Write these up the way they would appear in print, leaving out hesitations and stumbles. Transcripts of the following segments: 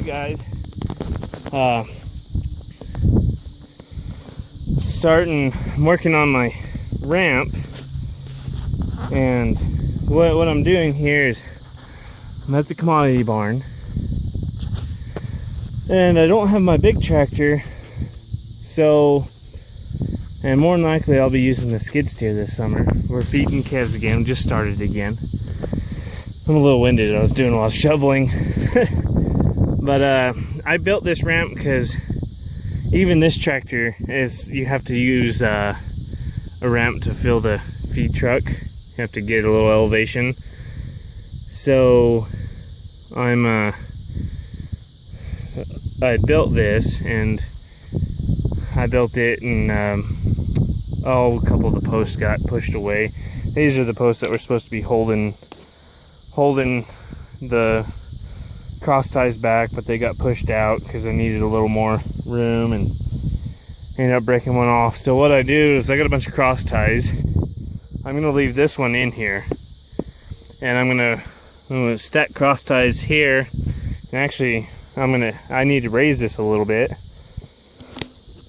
you guys. I'm working on my ramp, and what I'm doing here is I'm at the commodity barn, and I don't have my big tractor, so, and more than likely I'll be using the skid steer this summer. We're feeding calves again, just started again. I'm a little winded, I was doing a lot of shoveling. But I built this ramp because even this tractor you have to use a ramp to fill the feed truck. You have to get a little elevation. So I built this, and I built it, and a couple of the posts got pushed away. These are the posts that were supposed to be holding the cross ties back, but they got pushed out because I needed a little more room, and ended up breaking one off. So what I do is I got a bunch of cross ties. I'm gonna leave this one in here, and I'm gonna stack cross ties here. And actually I need to raise this a little bit,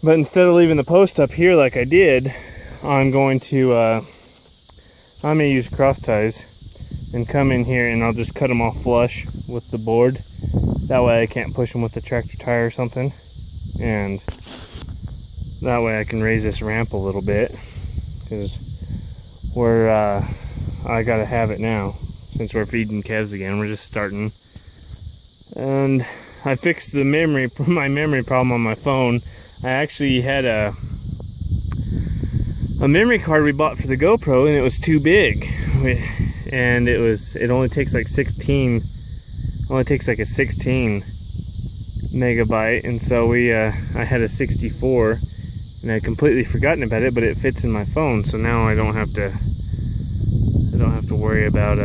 but instead of leaving the post up here like I did, I'm gonna use cross ties and come in here, and I'll just cut them off flush with the board. That way I can't push them with the tractor tire or something, and that way I can raise this ramp a little bit, because I gotta have it now since we're feeding calves again. We're just starting. And I fixed my memory problem on my phone. I actually had a memory card we bought for the GoPro, and it was too big. And it only takes like a 16 megabyte, and so I had a 64, and I'd completely forgotten about it, but it fits in my phone, so now I don't have to worry about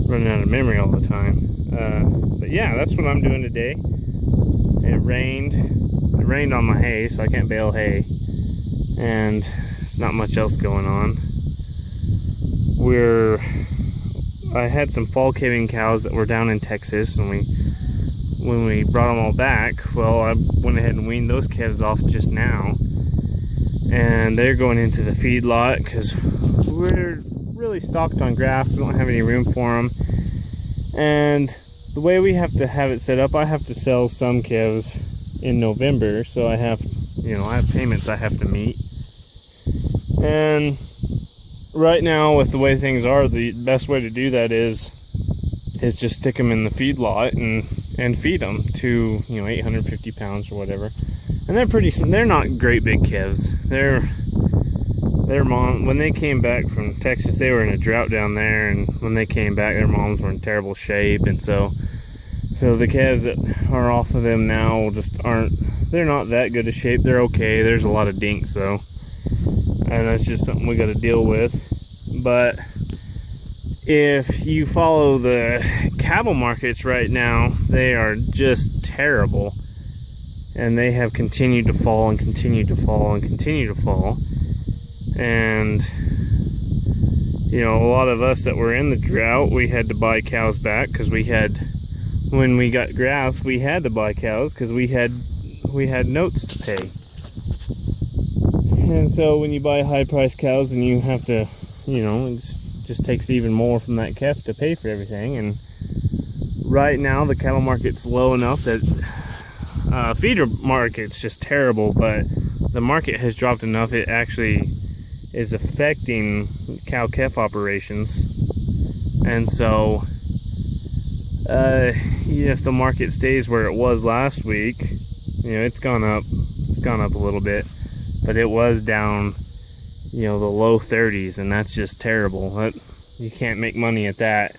running out of memory all the time. But yeah, that's what I'm doing today. It rained on my hay, so I can't bale hay, and there's not much else going on. I had some fall calving cows that were down in Texas, and when we brought them all back, well, I went ahead and weaned those calves off just now, and they're going into the feed lot because we're really stocked on grass. We don't have any room for them, and the way we have to have it set up, I have to sell some calves in November, so I have payments I have to meet. And right now, with the way things are, the best way to do that is just stick them in the feed lot and feed them to 850 pounds or whatever. And they're not great big calves. Their mom, when they came back from Texas, they were in a drought down there, and when they came back, their moms were in terrible shape, and so the calves that are off of them now they're not that good a shape. They're okay. There's a lot of dinks though, and that's just something we got to deal with. But if you follow the cattle markets right now, they are just terrible, and they have continued to fall and continue to fall and continue to fall. And a lot of us that were in the drought, we had to buy cows back because when we got grass, we had to buy cows because we had notes to pay. And so when you buy high priced cows, and you have to, it just takes even more from that calf to pay for everything. And right now the cattle market's low enough that feeder market's just terrible, but the market has dropped enough it actually is affecting cow-calf operations. And so if the market stays where it was last week, it's gone up a little bit, but it was down the low 30s, and that's just terrible. You can't make money at that.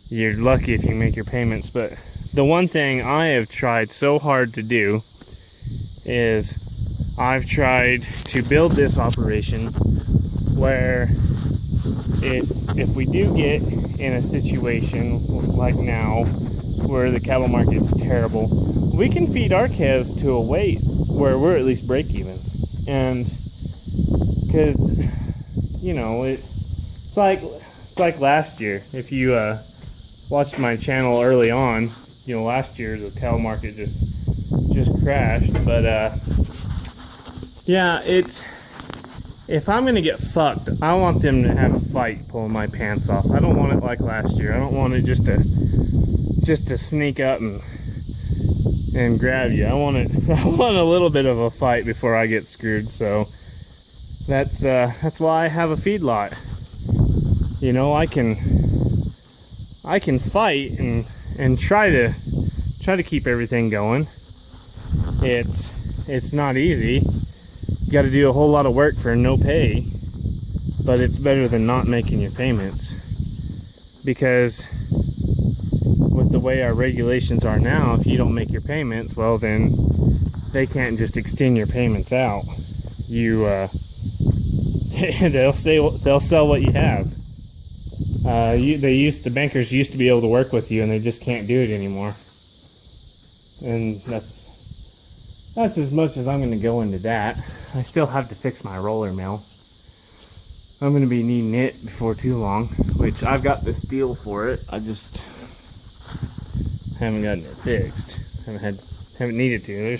You're lucky if you make your payments. But the one thing I have tried so hard to do is I've tried to build this operation where if we do get in a situation like now where the cattle market's terrible, we can feed our calves to a weight where we're at least break even. And because it's like last year, if you watched my channel early on, you know, last year the cattle market just crashed. But yeah, if I'm gonna get fucked, I want them to have a fight pulling my pants off. I don't want it like last year. I don't want it just to sneak up and grab you. I want a little bit of a fight before I get screwed. So that's why I have a feedlot. You know, I can fight and try to keep everything going. It's not easy. You got to do a whole lot of work for no pay, but it's better than not making your payments, because with the way our regulations are now, if you don't make your payments, well, then they can't just extend your payments out. They'll sell what you have. The bankers used to be able to work with you, and they just can't do it anymore. And that's as much as I'm going to go into that. I still have to fix my roller mill. I'm going to be needing it before too long, which I've got the steel for it. I just haven't gotten it fixed. Haven't needed to.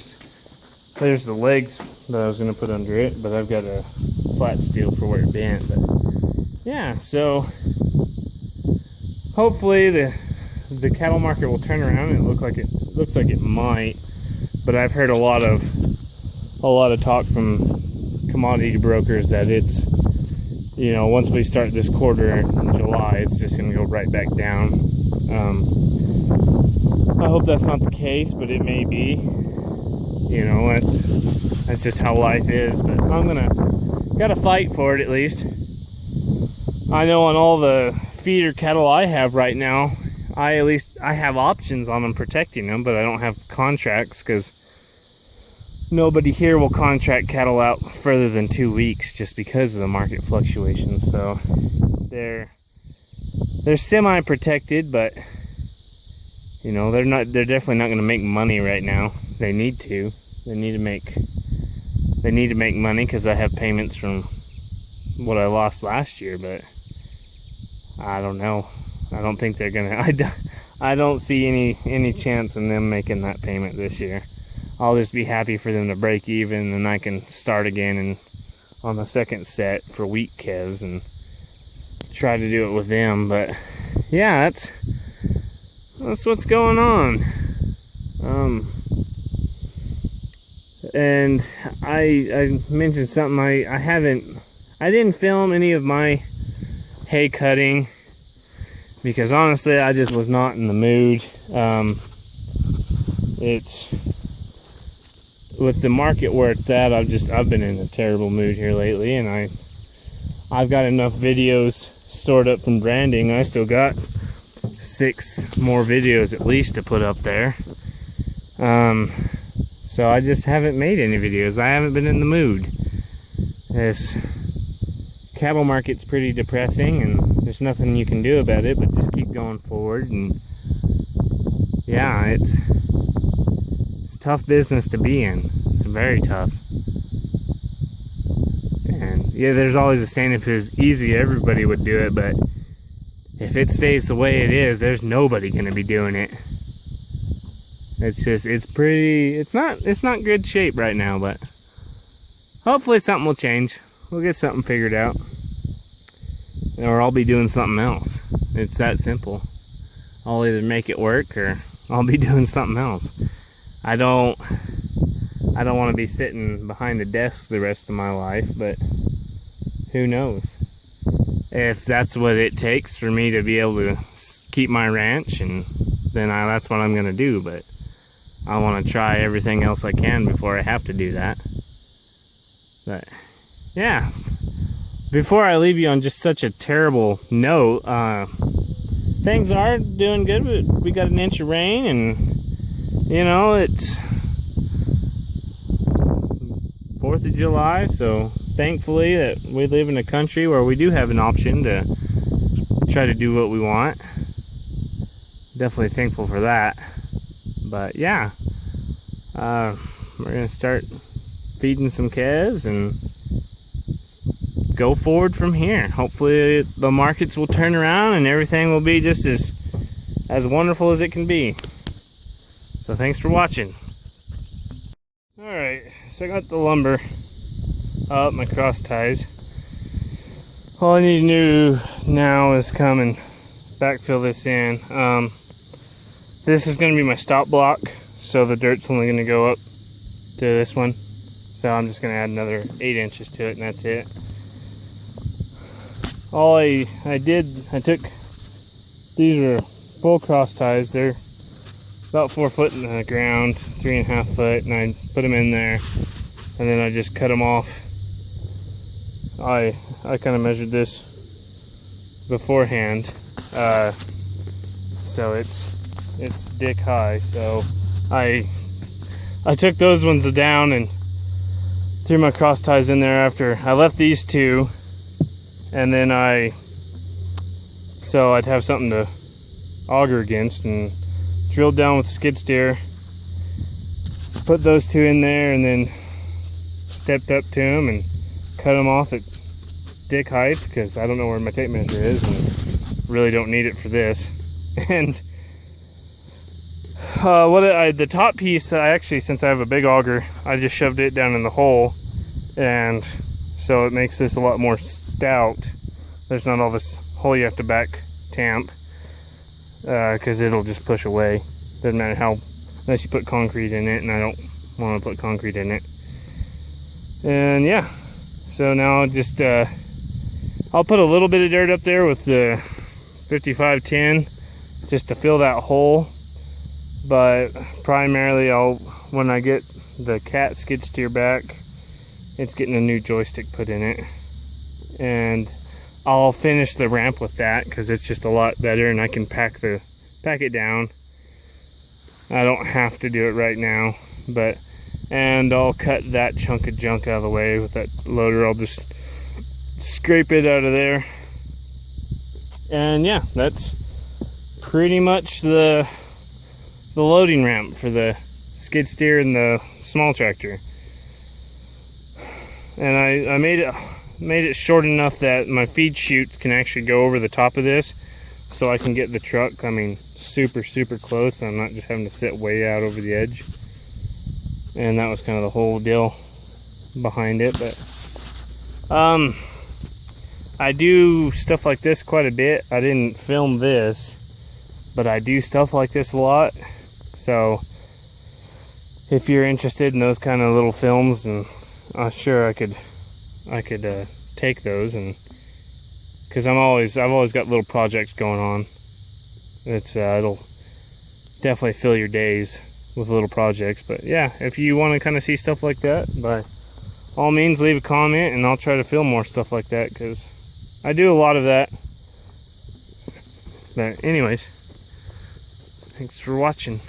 There's the legs that I was going to put under it, but I've got a flat steel for where it bent. But yeah, so hopefully the cattle market will turn around. It looks like it might, but I've heard a lot of talk from commodity brokers that it's, you know, once we start this quarter in July, it's just going to go right back down. I hope that's not the case, but it may be. You know, that's just how life is. But gotta fight for it at least. I know on all the feeder cattle I have right now, I have options on them protecting them, but I don't have contracts because nobody here will contract cattle out further than 2 weeks just because of the market fluctuations. So they're semi-protected, but you know, they're definitely not going to make money right now. They need to make money because I have payments from what I lost last year, but I don't know. I don't think they're gonna. I don't see any chance in them making that payment this year. I'll just be happy for them to break even, and I can start again and on the second set for wheat calves and try to do it with them. But yeah, that's what's going on. And I mentioned something. I didn't film any of my hay cutting because honestly I just was not in the mood. It's with the market where it's at, I've been in a terrible mood here lately, and I've got enough videos stored up from branding. I still got 6 more videos at least to put up there. So I just haven't made any videos. I haven't been in the mood. This cattle market's pretty depressing, and there's nothing you can do about it but just keep going forward. And yeah, it's a tough business to be in. It's very tough. And yeah, there's always a saying, if it was easy everybody would do it, but if it stays the way it is, there's nobody gonna be doing it. It's not good shape right now, but hopefully something will change. We'll get something figured out, or I'll be doing something else. It's that simple. I'll either make it work or I'll be doing something else. I don't want to be sitting behind a desk the rest of my life, but who knows? If that's what it takes for me to be able to keep my ranch, and then that's what I'm going to do. But I want to try everything else I can before I have to do that. But yeah, before I leave you on just such a terrible note, things are doing good. We got an inch of rain, and you know, it's 4th of July, so thankfully that we live in a country where we do have an option to try to do what we want. Definitely thankful for that. But yeah, we're gonna start feeding some calves and go forward from here. Hopefully the markets will turn around and everything will be just as wonderful as it can be. So thanks for watching. Alright, so I got the lumber up, my cross ties. All I need to do now is come and backfill this in. This is going to be my stop block, so the dirt's only going to go up to this one. So I'm just going to add another 8 inches to it, and that's it. All I took, these were full cross ties. They're about 4 foot in the ground, 3.5 foot, and I put them in there, and then I just cut them off. I kind of measured this beforehand, so it's dick high. So I took those ones down and threw my cross ties in there after I left these two, and then so I'd have something to auger against, and drilled down with the skid steer, put those two in there, and then stepped up to them and cut them off at dick height, because I don't know where my tape measure is and really don't need it for this. And the top piece, I actually, since I have a big auger, I just shoved it down in the hole, and so it makes this a lot more stout. There's not all this hole you have to back tamp, because it'll just push away. Doesn't matter how, unless you put concrete in it, and I don't want to put concrete in it. And yeah, so now just I'll put a little bit of dirt up there with the 5510 just to fill that hole, but primarily when I get the cat skid steer back, it's getting a new joystick put in it, and I'll finish the ramp with that because it's just a lot better, and I can pack it down. I don't have to do it right now, and I'll cut that chunk of junk out of the way with that loader. I'll just scrape it out of there, and yeah, that's pretty much the loading ramp for the skid steer and the small tractor. And I made it short enough that my feed chutes can actually go over the top of this, so I can get the truck coming super close, and I'm not just having to sit way out over the edge. And that was kind of the whole deal behind it. But I do stuff like this quite a bit. I didn't film this, but I do stuff like this a lot. So if you're interested in those kind of little films, and sure I could take those, and because I've always got little projects going on. It'll definitely fill your days with little projects. But yeah, if you want to kind of see stuff like that, by all means leave a comment, and I'll try to film more stuff like that, because I do a lot of that. But anyways, thanks for watching.